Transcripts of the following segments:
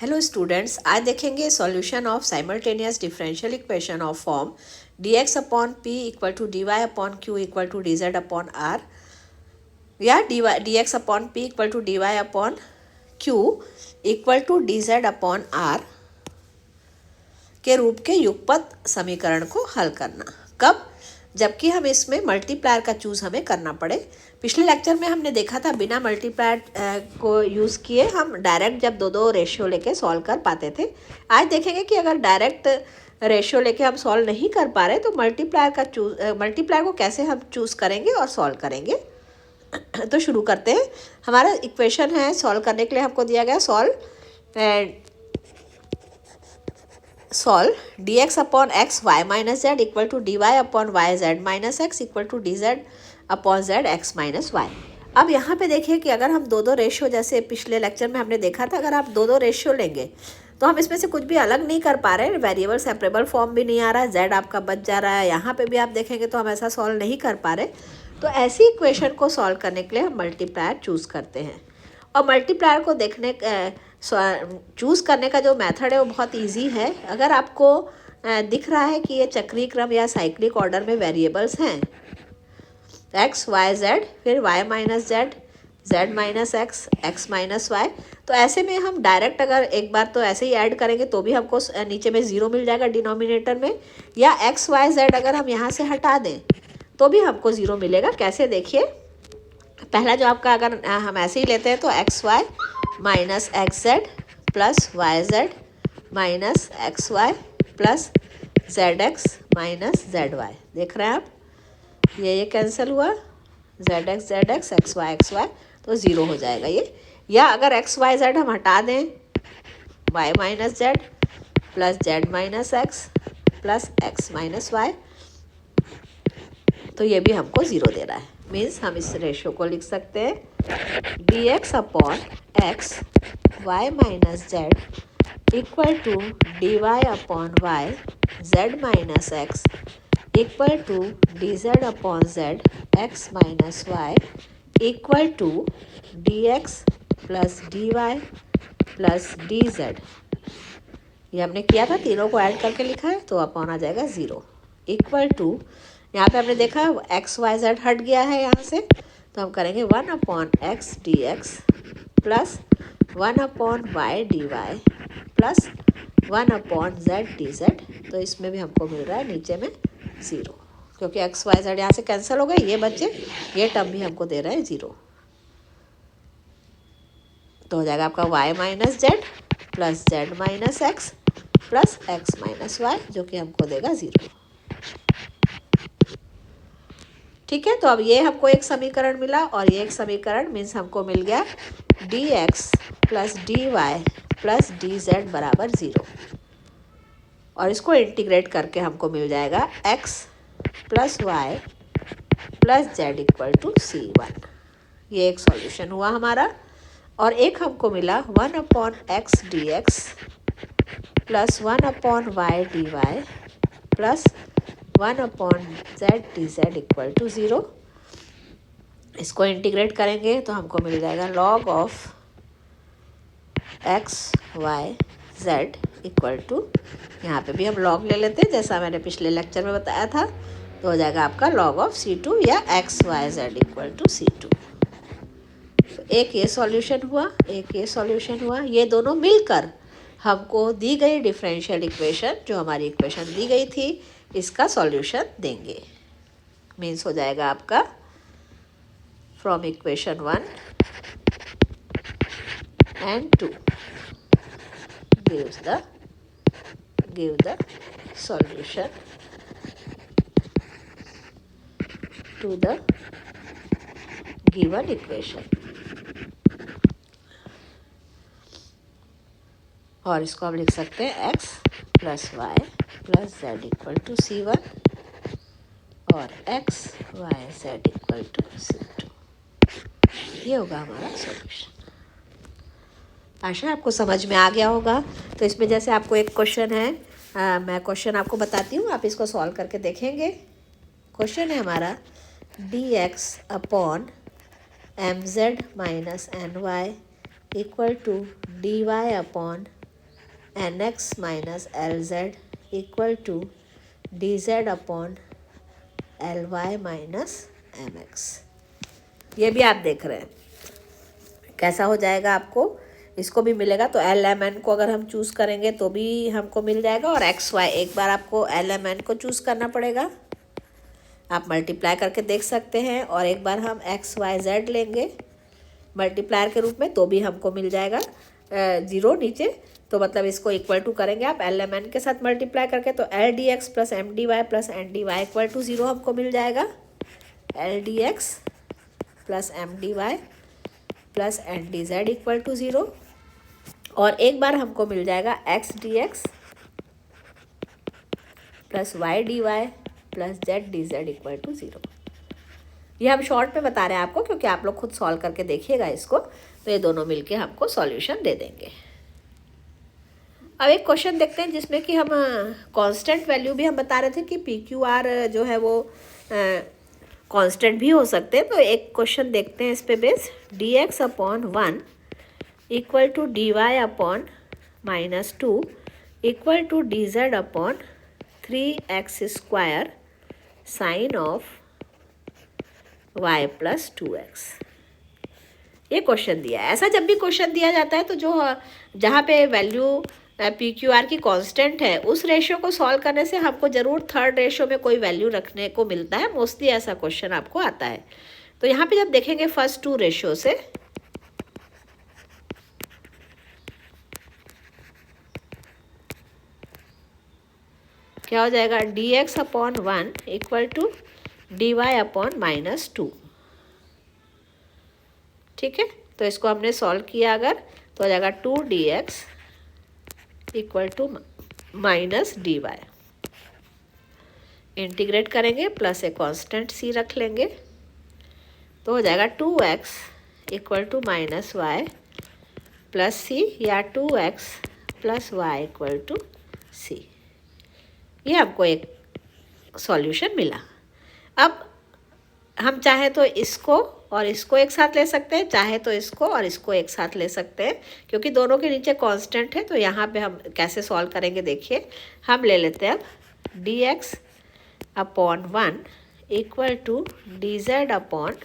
Hello students, आज देखेंगे solution of simultaneous differential equation of form dx upon p equal to dy upon q equal to dz upon r या dx upon p equal to dy upon q equal to dz upon r के रूप के युगपत समीकरण को हल करना। कब? जबकि हम इसमें मल्टीप्लायर का चूज़ हमें करना पड़े। पिछले लेक्चर में हमने देखा था बिना मल्टीप्लायर को यूज़ किए हम डायरेक्ट जब दो रेशियो लेके सॉल्व कर पाते थे। आज देखेंगे कि अगर डायरेक्ट रेशियो लेके हम सॉल्व नहीं कर पा रहे तो मल्टीप्लायर को कैसे हम चूज़ करेंगे और सॉल्व करेंगे। तो शुरू करते हैं। हमारा इक्वेशन है, सॉल्व करने के लिए हमको दिया गया solve dx upon x Y minus Z equal to dy upon Y Z minus x equal to dz upon Z x minus Y. अब यहाँ पे देखिए कि अगर हम दो रेशियो, जैसे पिछले लेक्चर में हमने देखा था, अगर आप दो रेशियो लेंगे तो हम इसमें से कुछ भी अलग नहीं कर पा रहे हैं। वेरिएबल सेपरेबल फॉर्म भी नहीं आ रहा है, जेड आपका बच जा रहा है। यहाँ पे भी आप देखेंगे तो हम ऐसा सॉल्व नहीं कर पा रहे। तो ऐसी इक्वेशन को सॉल्व करने के लिए हम मल्टीप्लायर चूज़ करते हैं। और मल्टीप्लायर को चूज़ करने का जो मेथड है वो बहुत इजी है। अगर आपको दिख रहा है कि ये चक्रीय क्रम या साइक्लिक ऑर्डर में वेरिएबल्स हैं एक्स वाई जेड, फिर Y minus Z, Z minus X, X minus Y, तो ऐसे में हम डायरेक्ट अगर एक बार तो ऐसे ही ऐड करेंगे तो भी हमको नीचे में ज़ीरो मिल जाएगा डिनोमिनेटर में, या एक्स वाई जेड अगर हम यहाँ से हटा दें तो भी हमको ज़ीरो मिलेगा। कैसे? देखिए, पहला जो आपका, अगर हम ऐसे ही लेते हैं तो X Y minus X Z plus Y Z minus X Y plus Z x minus Z Y. देख रहे हैं आप, ये कैंसिल हुआ, जेड एक्स एक्स वाई तो ज़ीरो हो जाएगा ये। या अगर एक्स वाई जेड हम हटा दें, Y minus Z plus Z minus x plus x minus Y, तो ये भी हमको ज़ीरो दे रहा है। मीन्स हम इस रेशियो को लिख सकते हैं dx upon x Y minus Z equal to dy upon Y Z minus x equal to dz upon Z x minus y equal to dx plus dy plus dz। ये हमने किया था, तीनों को ऐड करके लिखा है, तो अपॉन आ जाएगा ज़ीरो इक्वल टू, यहाँ पे हमने देखा एक्स वाई जेड हट गया है यहाँ से, तो हम करेंगे one upon x d x plus one upon y d y plus one upon z d z. तो इसमें भी हमको मिल रहा है नीचे में ज़ीरो, क्योंकि एक्स वाई जेड यहाँ से कैंसिल हो गए, ये बच्चे, ये टर्म भी हमको दे रहे हैं ज़ीरो। तो हो जाएगा आपका y minus Z plus Z minus x plus x minus y, जो कि हमको देगा ज़ीरो। ठीक है, तो अब ये हमको एक समीकरण मिला और ये एक समीकरण, मीन्स हमको मिल गया dx plus dy plus dz बराबर ज़ीरो। और इसको इंटीग्रेट करके हमको मिल जाएगा x plus y plus z equal to c1। ये एक सॉल्यूशन हुआ हमारा। और एक हमको मिला one upon x d x plus one upon y d y plus one upon z d z equal to zero. इसको इंटीग्रेट करेंगे तो हमको मिल जाएगा log of x Y z equal to, यहाँ पे भी हम लॉग ले लेते हैं जैसा मैंने पिछले लेक्चर में बताया था, तो हो जाएगा आपका लॉग ऑफ c2 या x Y z equal to c2। तो एक ये सॉल्यूशन हुआ, एक ये सॉल्यूशन हुआ। ये दोनों मिलकर हमको दी गई डिफरेंशियल इक्वेशन, जो हमारी इक्वेशन दी गई थी, इसका सॉल्यूशन देंगे। मीन्स हो जाएगा आपका from equation 1 and 2 give the solution to the given equation। और इसको हम लिख सकते हैं x plus y plus z equal to c1 और x y z equal to c2। ये होगा हमारा सॉल्यूशन। आशा है आपको समझ में आ गया होगा। तो इसमें जैसे आपको एक क्वेश्चन है, मैं क्वेश्चन आपको बताती हूँ, आप इसको सॉल्व करके देखेंगे। क्वेश्चन है हमारा dx upon m z minus n y equal to dy upon n x minus l z equal to d z upon l y minus m x. ये भी आप देख रहे हैं कैसा हो जाएगा, आपको इसको भी मिलेगा। तो एल एम एन को अगर हम चूज़ करेंगे तो भी हमको मिल जाएगा, और एक्स वाई एक बार आपको एल एम एन को चूज़ करना पड़ेगा, आप मल्टीप्लाई करके देख सकते हैं। और एक बार हम एक्स वाई जेड लेंगे मल्टीप्लायर के रूप में तो भी हमको मिल जाएगा ज़ीरो नीचे। तो मतलब इसको इक्वल टू करेंगे आप एल एम एन के साथ मल्टीप्लाई करके, तो l d x plus m d y plus n d y equal to zero हमको मिल जाएगा। L d x plus m d y plus n d z equal to zero. और एक बार हमको मिल जाएगा x d x plus y d y plus z d z equal to zero. ये हम शॉर्ट में बता रहे हैं आपको, क्योंकि आप लोग खुद सॉल्व करके देखिएगा इसको, तो ये दोनों मिलके हमको सॉल्यूशन दे देंगे। अब एक क्वेश्चन देखते हैं जिसमें कि हम कांस्टेंट वैल्यू भी हम बता रहे थे कि पी क्यू आर जो है वो कांस्टेंट भी हो सकते हैं। तो एक क्वेश्चन देखते हैं इस पे base, d x upon one equal to d y upon minus two equal to d z upon 3x square sine of y plus 2x। ये क्वेश्चन दिया है। ऐसा जब भी क्वेश्चन दिया जाता है तो जो जहाँ पे वैल्यू पी क्यू आर की कांस्टेंट है उस रेशियो को सॉल्व करने से हमको ज़रूर थर्ड रेशियो में कोई वैल्यू रखने को मिलता है। मोस्टली ऐसा क्वेश्चन आपको आता है। तो यहाँ पे जब देखेंगे फर्स्ट टू रेशियो से, क्या हो जाएगा, d x upon one equal to d y upon minus two. ठीक है, तो इसको हमने सॉल्व किया अगर तो हो जाएगा two d x equal to minus d y. Integrate करेंगे प्लस ए कांस्टेंट सी रख लेंगे तो हो जाएगा 2x equal to minus y plus C, या 2x plus y equal to C. ये हमको एक सॉल्यूशन मिला। अब हम चाहे तो इसको और इसको एक साथ ले सकते हैं, चाहे तो इसको और इसको एक साथ ले सकते हैं, क्योंकि दोनों के नीचे कांस्टेंट है। तो यहाँ पे हम कैसे सॉल्व करेंगे देखिए, हम ले लेते हैं अब d x upon one equal to d z upon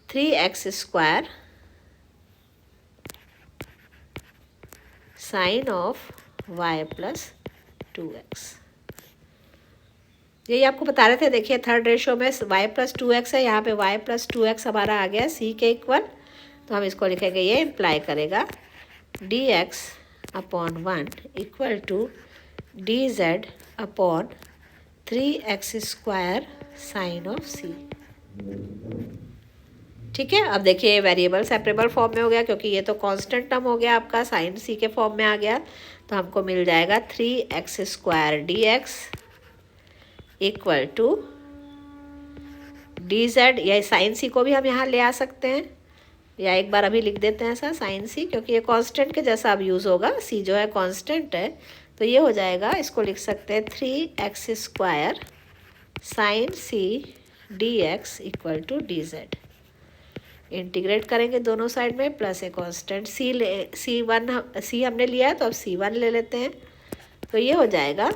3x square sine of y plus 2x। यही आपको बता रहे थे, देखिए थर्ड रेशियो में y प्लस 2x है, यहाँ पे y प्लस 2x हमारा आ गया c के इक्वल। तो हम इसको लिखेंगे, ये इम्प्लाई करेगा dx upon one equal to d z upon 3x square sine of c। ठीक है, अब देखिए वेरिएबल सेपरेबल फॉर्म में हो गया, क्योंकि ये तो कांस्टेंट टर्म हो गया आपका, साइन c के फॉर्म में आ गया। तो हमको मिल जाएगा 3x square d x equal to d z, या साइन सी को भी हम यहाँ ले आ सकते हैं, या एक बार अभी लिख देते हैं ऐसा साइन सी, क्योंकि ये कांस्टेंट के जैसा अब यूज़ होगा, सी जो है कांस्टेंट है। तो ये हो जाएगा, इसको लिख सकते हैं 3x square sine c d x equal to d z. Integrate करेंगे दोनों साइड में, प्लस ए कांस्टेंट सी हमने लिया है तो अब c1 ले लेते हैं। तो ये हो जाएगा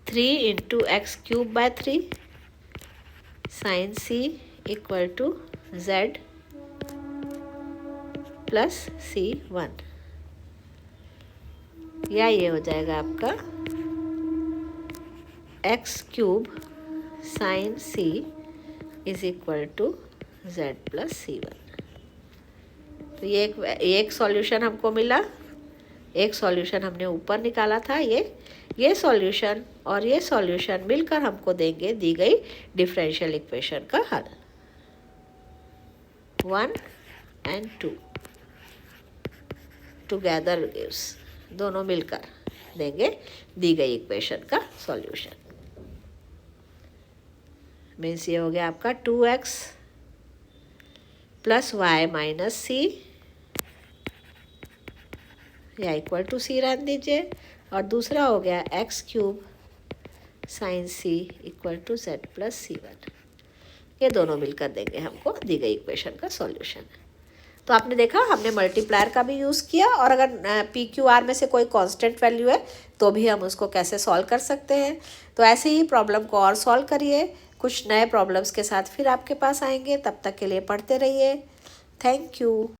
3 into x cube by 3 sine c equal to z plus c1, या ये हो जाएगा आपका x cube sine c is equal to z plus c1। तो ये एक सॉल्यूशन हमको मिला, एक सॉल्यूशन हमने ऊपर निकाला था। ये सॉल्यूशन और ये सॉल्यूशन मिलकर हमको देंगे दी गई डिफरेंशियल इक्वेशन का हल। 1 and 2 टुगेदर गिव्स, दोनों मिलकर देंगे दी गई इक्वेशन का सॉल्यूशन। मीन्स ये हो गया आपका 2x प्लस वाई माइनस सी, या इक्वल टू सी रहने दीजिए, और दूसरा हो गया x cube sine c equal to z plus c1। ये दोनों मिलकर देंगे हमको दी गई इक्वेशन का सॉल्यूशन। तो आपने देखा हमने मल्टीप्लायर का भी यूज़ किया, और अगर पी क्यू आर में से कोई कांस्टेंट वैल्यू है तो भी हम उसको कैसे सॉल्व कर सकते हैं। तो ऐसे ही प्रॉब्लम को और सॉल्व करिए, कुछ नए प्रॉब्लम्स के साथ फिर आपके पास आएंगे। तब तक के लिए पढ़ते रहिए। Thank you.